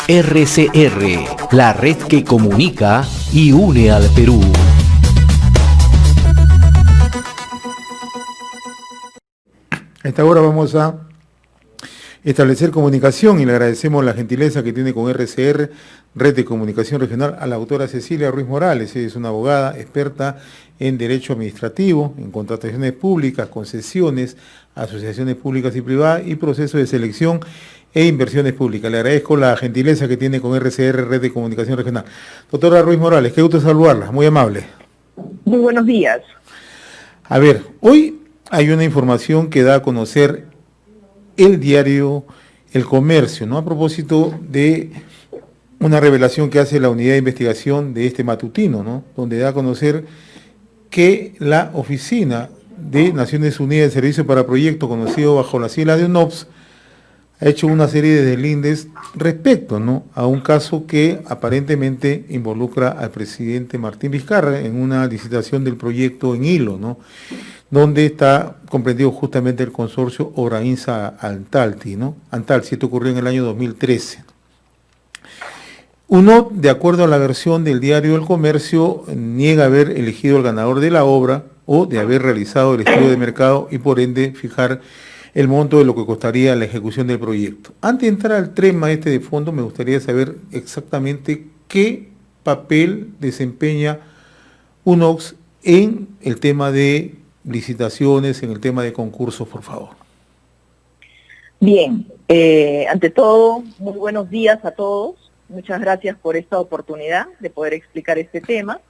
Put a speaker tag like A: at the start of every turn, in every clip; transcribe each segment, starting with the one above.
A: RCR, la red que comunica y une al Perú.
B: A esta hora vamos a establecer comunicación y le agradecemos la gentileza que tiene con RCR, Red de Comunicación Regional, a la doctora Cecilia Ruiz Morales. Ella es una abogada experta en Derecho Administrativo, en contrataciones públicas, concesiones, asociaciones públicas y privadas y procesos de selección e inversiones públicas. Le agradezco la gentileza que tiene con RCR, Red de Comunicación Regional. Doctora Ruiz Morales, qué gusto saludarla, muy amable.
C: Muy buenos días.
B: A ver, hoy hay una información que da a conocer el diario El Comercio, ¿no? A propósito de una revelación que hace la unidad de investigación de este matutino, ¿no? Donde da a conocer que la Oficina de Naciones Unidas de Servicio para Proyectos, conocido bajo la sigla de UNOPS, ha hecho una serie de deslindes respecto, ¿no?, a un caso que aparentemente involucra al presidente Martín Vizcarra en una licitación del proyecto en Hilo, ¿no?, donde está comprendido justamente el consorcio Obrainsa-Antalti, ¿no? Antalti, esto ocurrió en el año 2013. Uno, de acuerdo a la versión del diario El Comercio, niega haber elegido al ganador de la obra o de haber realizado el estudio de mercado y por ende fijar el monto de lo que costaría la ejecución del proyecto. Antes de entrar al tema de fondo, me gustaría saber exactamente qué papel desempeña UNOPS en el tema de licitaciones, en el tema de concursos, por favor.
C: Bien, ante todo, muy buenos días a todos. Muchas gracias por esta oportunidad de poder explicar este tema.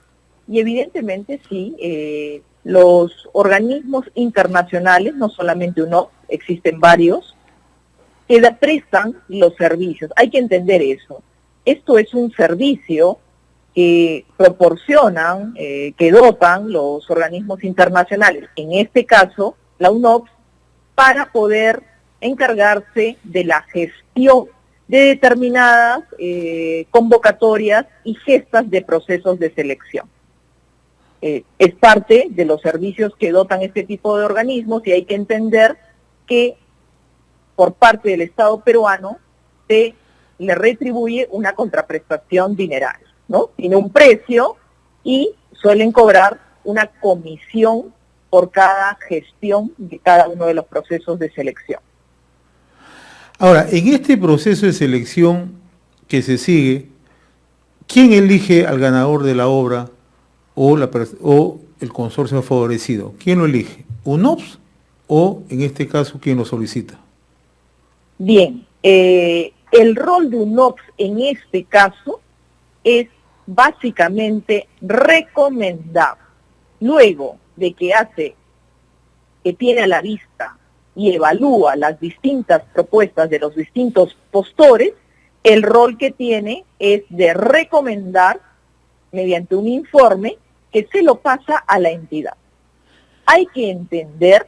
C: Y evidentemente sí, los organismos internacionales, no solamente UNOPS, existen varios, que prestan los servicios. Hay que entender eso. Esto es un servicio que proporcionan, que dotan los organismos internacionales, en este caso la UNOPS, para poder encargarse de la gestión de determinadas convocatorias y gestas de procesos de selección. Es parte de los servicios que dotan este tipo de organismos y hay que entender que por parte del Estado peruano se le retribuye una contraprestación dineral, ¿no? Tiene un precio y suelen cobrar una comisión por cada gestión de cada uno de los procesos de selección.
B: Ahora, en este proceso de selección que se sigue, ¿quién elige al ganador de la obra o el consorcio favorecido? ¿Quién lo elige? ¿UNOPS o, en este caso, quién lo solicita?
C: Bien, el rol de UNOPS en este caso es básicamente recomendar. Luego de que tiene a la vista y evalúa las distintas propuestas de los distintos postores, el rol que tiene es de recomendar mediante un informe que se lo pasa a la entidad. Hay que entender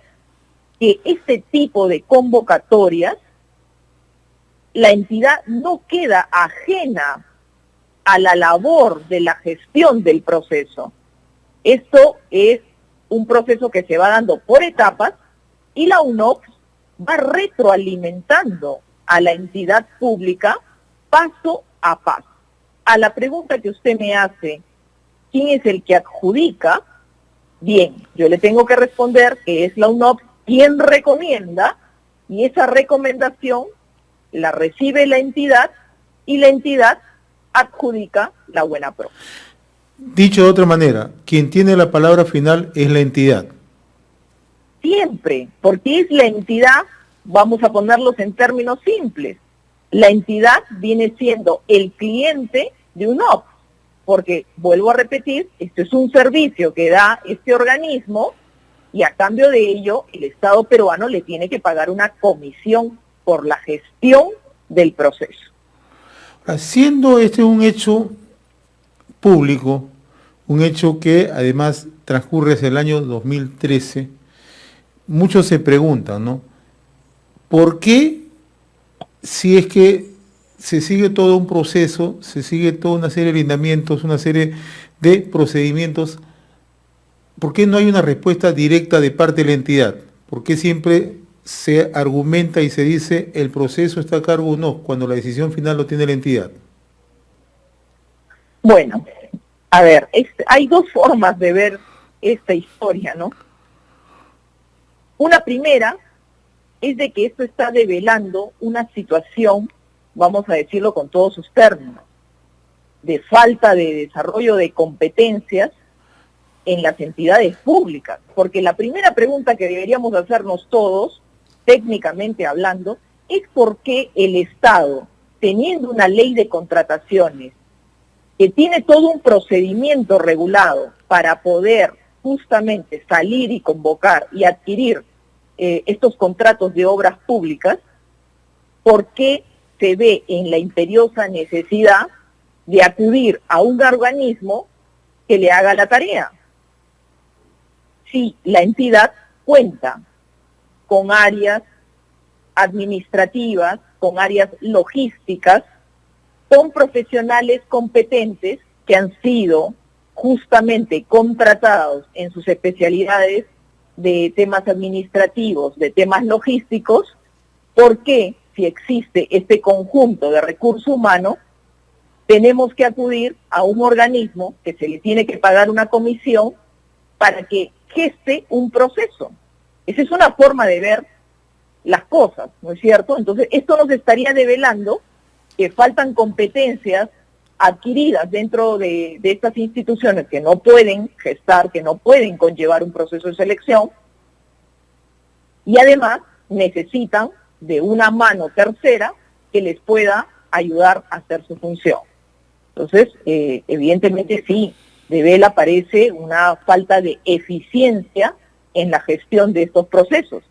C: que este tipo de convocatorias, la entidad no queda ajena a la labor de la gestión del proceso. Esto es un proceso que se va dando por etapas y la UNOPS va retroalimentando a la entidad pública paso a paso. A la pregunta que usted me hace, ¿quién es el que adjudica? Bien, yo le tengo que responder que es la UNOPS quien recomienda y esa recomendación la recibe la entidad y la entidad adjudica la buena pro.
B: Dicho de otra manera, quien tiene la palabra final es la entidad.
C: Siempre, porque es la entidad, vamos a ponerlos en términos simples, la entidad viene siendo el cliente de UNOPS, porque, vuelvo a repetir, esto es un servicio que da este organismo y a cambio de ello el Estado peruano le tiene que pagar una comisión por la gestión del proceso.
B: Siendo este un hecho público, un hecho que además transcurre hacia el año 2013, muchos se preguntan, ¿no? ¿Por qué, si es que se sigue todo un proceso, se sigue toda una serie de lineamientos, una serie de procedimientos, por qué no hay una respuesta directa de parte de la entidad? ¿Por qué siempre se argumenta y se dice el proceso está a cargo de UNOPS cuando la decisión final lo tiene la entidad?
C: Bueno, a ver, hay dos formas de ver esta historia, ¿no? Una primera es de que esto está develando una situación, vamos a decirlo con todos sus términos, de falta de desarrollo de competencias en las entidades públicas. Porque la primera pregunta que deberíamos hacernos todos, técnicamente hablando, es por qué el Estado, teniendo una ley de contrataciones, que tiene todo un procedimiento regulado para poder justamente salir y convocar y adquirir estos contratos de obras públicas, ¿por qué se ve en la imperiosa necesidad de acudir a un organismo que le haga la tarea? Si la entidad cuenta con áreas administrativas, con áreas logísticas, con profesionales competentes que han sido justamente contratados en sus especialidades de temas administrativos, de temas logísticos, ¿por qué, si existe este conjunto de recurso humano, tenemos que acudir a un organismo que se le tiene que pagar una comisión para que geste un proceso? Esa es una forma de ver las cosas, ¿no es cierto? Entonces, esto nos estaría develando que faltan competencias adquiridas dentro de estas instituciones que no pueden gestar, que no pueden conllevar un proceso de selección, y además necesitan de una mano tercera que les pueda ayudar a hacer su función. Entonces, evidentemente sí, devela, parece, una falta de eficiencia en la gestión de estos procesos.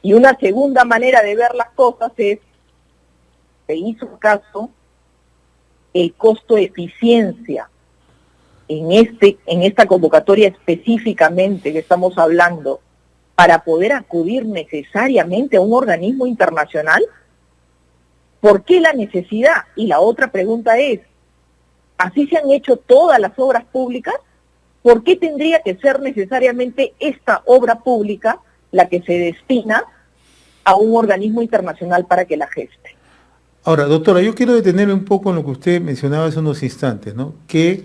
C: Y una segunda manera de ver las cosas es, se hizo caso el costo-eficiencia en esta convocatoria específicamente que estamos hablando para poder acudir necesariamente a un organismo internacional. ¿Por qué la necesidad? Y la otra pregunta es, ¿así se han hecho todas las obras públicas? ¿Por qué tendría que ser necesariamente esta obra pública la que se destina a un organismo internacional para que la geste?
B: Ahora, doctora, yo quiero detenerme un poco en lo que usted mencionaba hace unos instantes, ¿no? Que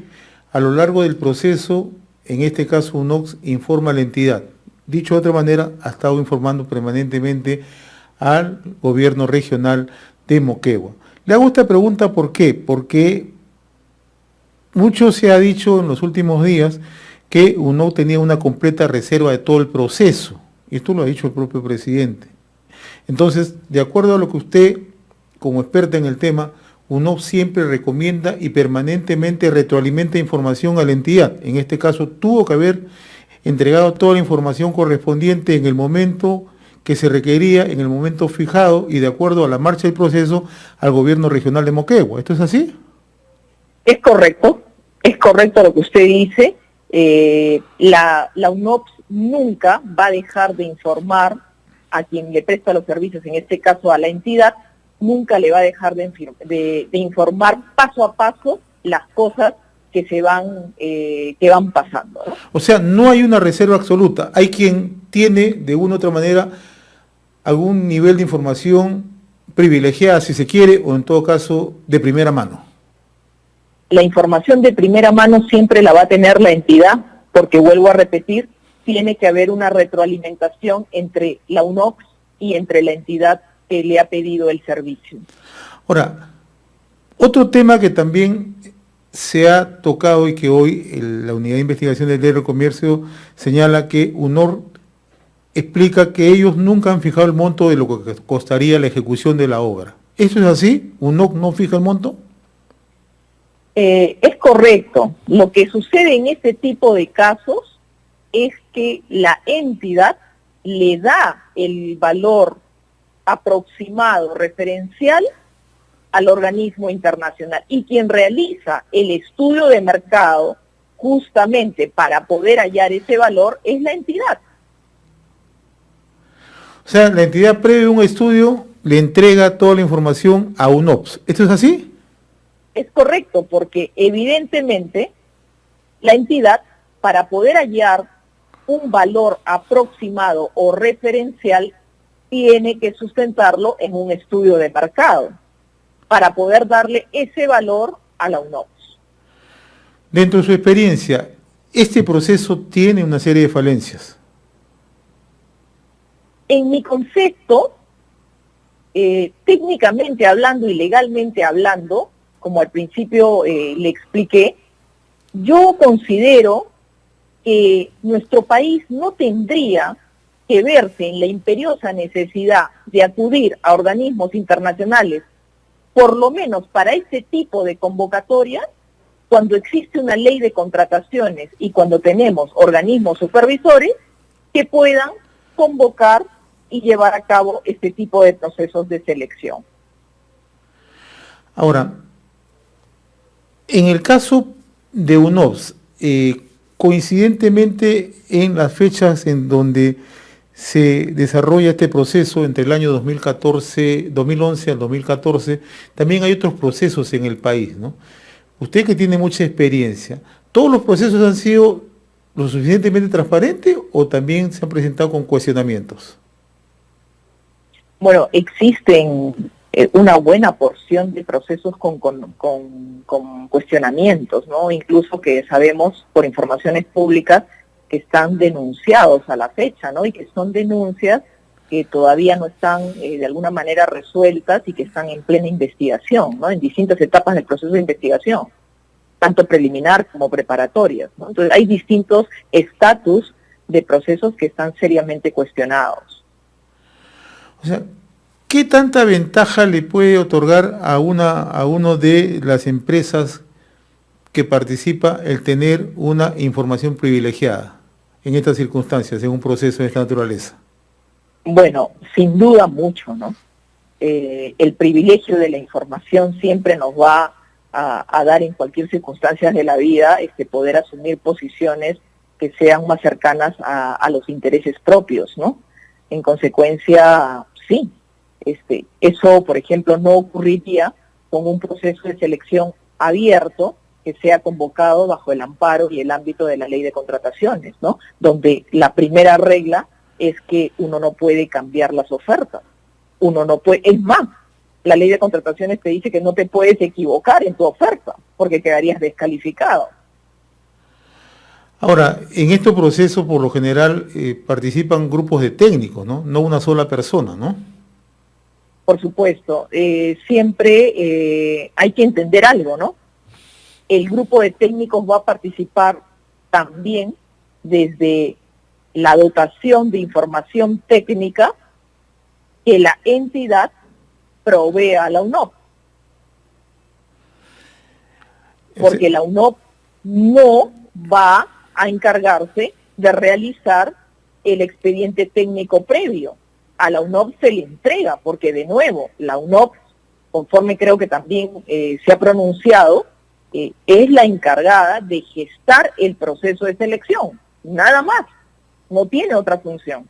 B: a lo largo del proceso, en este caso UNOPS informa a la entidad. Dicho de otra manera, ha estado informando permanentemente al gobierno regional de Moquegua. Le hago esta pregunta, ¿por qué? Porque mucho se ha dicho en los últimos días que UNOPS tenía una completa reserva de todo el proceso. Y esto lo ha dicho el propio presidente. Entonces, de acuerdo a lo que usted, como experta en el tema, UNOPS siempre recomienda y permanentemente retroalimenta información a la entidad. En este caso, tuvo que haber entregado toda la información correspondiente en el momento que se requería, en el momento fijado y de acuerdo a la marcha del proceso al gobierno regional de Moquegua. ¿Esto es así?
C: Es correcto lo que usted dice. La UNOPS nunca va a dejar de informar a quien le presta los servicios, en este caso a la entidad, nunca le va a dejar de informar paso a paso las cosas que van pasando, ¿no?
B: O sea, no hay una reserva absoluta. Hay quien tiene, de una u otra manera, algún nivel de información privilegiada, si se quiere, o en todo caso, de primera mano.
C: La información de primera mano siempre la va a tener la entidad, porque vuelvo a repetir, tiene que haber una retroalimentación entre la UNOPS y entre la entidad que le ha pedido el servicio.
B: Ahora, otro tema que también se ha tocado y que hoy la Unidad de Investigación del Diario del Comercio señala que UNOR explica que ellos nunca han fijado el monto de lo que costaría la ejecución de la obra. ¿Eso es así? ¿UNOR no fija el monto?
C: Es correcto. Lo que sucede en este tipo de casos es que la entidad le da el valor aproximado referencial al organismo internacional y quien realiza el estudio de mercado justamente para poder hallar ese valor es la entidad.
B: O sea, la entidad previo a un estudio le entrega toda la información a UNOPS. ¿Esto es así?
C: Es correcto, porque evidentemente la entidad, para poder hallar un valor aproximado o referencial, tiene que sustentarlo en un estudio de mercado para poder darle ese valor a la UNOPS.
B: Dentro de su experiencia, este proceso tiene una serie de falencias.
C: En mi concepto, técnicamente hablando y legalmente hablando, como al principio le expliqué, yo considero que nuestro país no tendría que verse en la imperiosa necesidad de acudir a organismos internacionales, por lo menos para este tipo de convocatorias, cuando existe una ley de contrataciones y cuando tenemos organismos supervisores que puedan convocar y llevar a cabo este tipo de procesos de selección.
B: Ahora, en el caso de UNOPS, coincidentemente en las fechas en donde se desarrolla este proceso entre el año 2011 al 2014, también hay otros procesos en el país, ¿no? Usted que tiene mucha experiencia, ¿todos los procesos han sido lo suficientemente transparentes o también se han presentado con cuestionamientos?
C: Bueno, existen una buena porción de procesos con cuestionamientos, ¿no? Incluso que sabemos por informaciones públicas que están denunciados a la fecha, ¿no? Y que son denuncias que todavía no están de alguna manera resueltas y que están en plena investigación, ¿no? En distintas etapas del proceso de investigación, tanto preliminar como preparatorias, ¿no? Entonces hay distintos estatus de procesos que están seriamente cuestionados.
B: O sea, ¿qué tanta ventaja le puede otorgar a uno de las empresas que participa el tener una información privilegiada en estas circunstancias, en un proceso de esta naturaleza?
C: Bueno, sin duda mucho, ¿no? El privilegio de la información siempre nos va a dar en cualquier circunstancia de la vida poder asumir posiciones que sean más cercanas a los intereses propios, ¿no? En consecuencia, sí, eso, por ejemplo, no ocurriría con un proceso de selección abierto que sea convocado bajo el amparo y el ámbito de la ley de contrataciones, ¿no? Donde la primera regla es que uno no puede cambiar las ofertas. Uno no puede, es más, la ley de contrataciones te dice que no te puedes equivocar en tu oferta, porque quedarías descalificado.
B: Ahora, en estos procesos, por lo general, participan grupos de técnicos, ¿no? No una sola persona, ¿no?
C: Por supuesto, siempre hay que entender algo, ¿no? El grupo de técnicos va a participar también desde la dotación de información técnica que la entidad provee a la UNOPS. Porque la UNOPS no va a encargarse de realizar el expediente técnico previo. A la UNOPS se le entrega, porque de nuevo, la UNOPS, conforme creo que también se ha pronunciado, es la encargada de gestar el proceso de selección, nada más, no tiene otra función.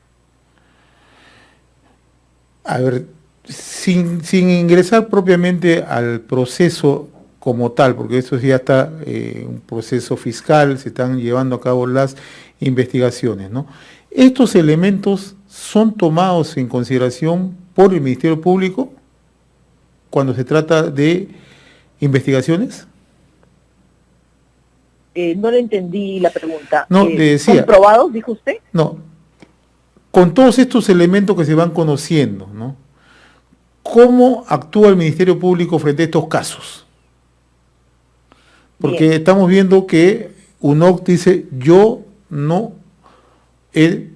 B: A ver, sin ingresar propiamente al proceso como tal, porque eso ya está un proceso fiscal, se están llevando a cabo las investigaciones, ¿no? ¿Estos elementos son tomados en consideración por el Ministerio Público cuando se trata de investigaciones?
C: No le entendí la pregunta.
B: No, le decía.
C: ¿Son probados, dijo usted?
B: No, con todos estos elementos que se van conociendo, ¿no? ¿Cómo actúa el Ministerio Público frente a estos casos? Porque
C: Bien.
B: estamos viendo que UNOPS dice, yo no he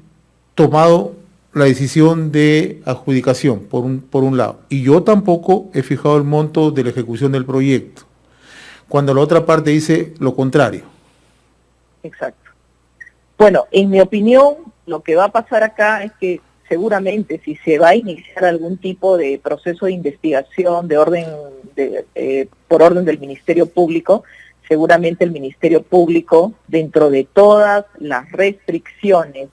B: tomado la decisión de adjudicación, por un lado, y yo tampoco he fijado el monto de la ejecución del proyecto, cuando la otra parte dice lo contrario.
C: Exacto. Bueno, en mi opinión, lo que va a pasar acá es que seguramente si se va a iniciar algún tipo de proceso de investigación por orden del Ministerio Público, seguramente el Ministerio Público, dentro de todas las restricciones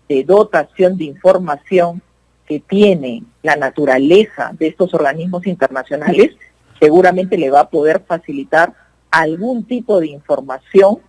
C: de dotación de información que tiene la naturaleza de estos organismos internacionales, seguramente le va a poder facilitar algún tipo de información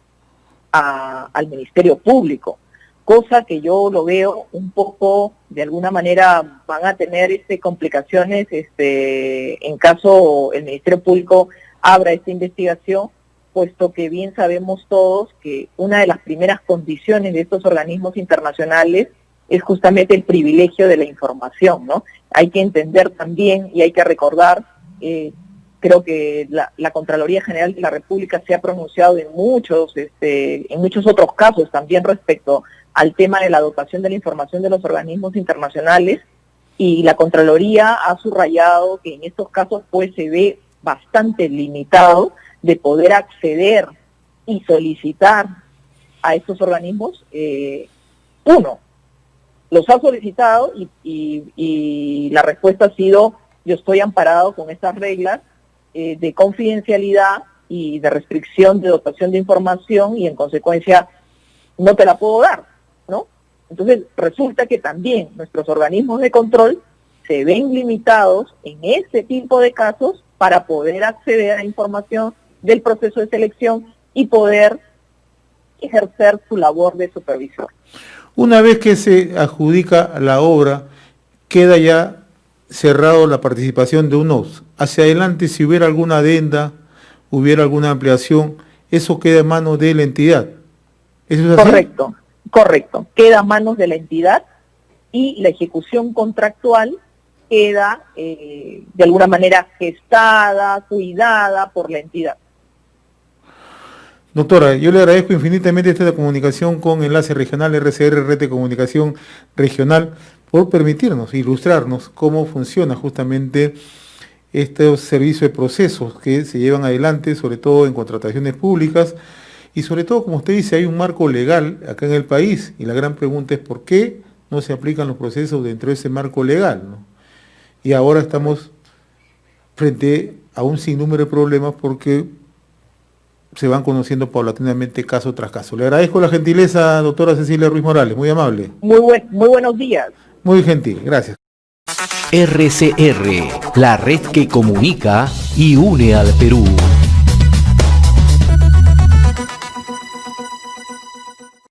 C: al Ministerio Público. cosa que yo lo veo un poco, de alguna manera van a tener complicaciones en caso el Ministerio Público abra esta investigación, puesto que bien sabemos todos que una de las primeras condiciones de estos organismos internacionales es justamente el privilegio de la información, ¿no? Hay que entender también y hay que recordar, creo que la Contraloría General de la República se ha pronunciado en muchos otros casos también respecto al tema de la dotación de la información de los organismos internacionales, y la Contraloría ha subrayado que en estos casos pues se ve bastante limitado de poder acceder y solicitar a estos organismos. Uno, los ha solicitado y la respuesta ha sido: yo estoy amparado con estas reglas de confidencialidad y de restricción de dotación de información, y en consecuencia no te la puedo dar, ¿no? Entonces resulta que también nuestros organismos de control se ven limitados en este tipo de casos para poder acceder a información del proceso de selección y poder ejercer su labor de supervisor.
B: Una vez que se adjudica la obra, queda ya cerrado la participación de UNOPS. Hacia adelante, si hubiera alguna adenda, hubiera alguna ampliación, eso queda en manos de la entidad. ¿Eso es así?
C: Correcto. Queda a manos de la entidad y la ejecución contractual queda de alguna manera gestada, cuidada por la entidad.
B: Doctora, yo le agradezco infinitamente esta comunicación con Enlace Regional RCR, Red de Comunicación Regional, por permitirnos ilustrarnos cómo funciona justamente estos servicios de procesos que se llevan adelante, sobre todo en contrataciones públicas, y sobre todo, como usted dice, hay un marco legal acá en el país, y la gran pregunta es por qué no se aplican los procesos dentro de ese marco legal, ¿no? Y ahora estamos frente a un sinnúmero de problemas porque se van conociendo paulatinamente caso tras caso. Le agradezco la gentileza, doctora Cecilia Ruiz Morales, muy amable.
C: Muy buenos días.
B: Muy gentil, gracias.
A: RCR, la red que comunica y une al Perú.